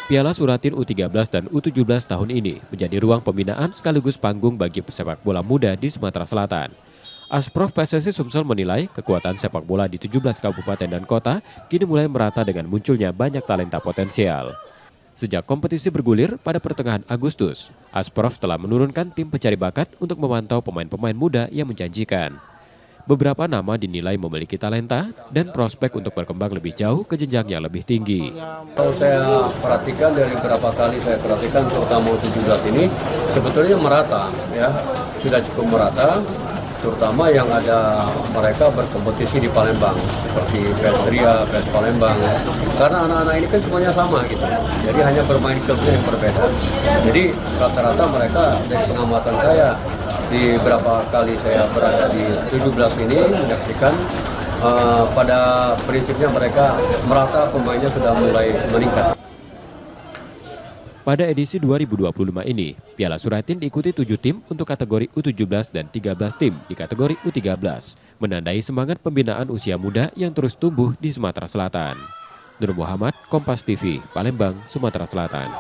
Piala Suratin U13 dan U17 tahun ini menjadi ruang pembinaan sekaligus panggung bagi pesepak bola muda di Sumatera Selatan. Asprof PSSI Sumsel menilai kekuatan sepak bola di 17 kabupaten dan kota kini mulai merata dengan munculnya banyak talenta potensial. Sejak kompetisi bergulir pada pertengahan Agustus, Asprof telah menurunkan tim pencari bakat untuk memantau pemain-pemain muda yang menjanjikan. Beberapa nama dinilai memiliki talenta dan prospek untuk berkembang lebih jauh ke jenjang yang lebih tinggi. Kalau saya perhatikan dari beberapa kali saya perhatikan terutama U17 ini sebetulnya merata ya, sudah cukup merata, terutama yang ada mereka berkompetisi di Palembang seperti PS Tria, PS Palembang. Karena anak-anak ini kan semuanya sama gitu. Jadi hanya bermain klubnya yang berbeda. Jadi rata-rata mereka dari pengamatan saya di beberapa kali saya berada di 17 ini menyaksikan pada prinsipnya mereka merata, pemainnya sudah mulai meningkat. Pada edisi 2025 ini, Piala Suratin diikuti 7 tim untuk kategori U17 dan 13 tim di kategori U13, menandai semangat pembinaan usia muda yang terus tumbuh di Sumatera Selatan. Nur Muhammad, Kompas TV, Palembang, Sumatera Selatan.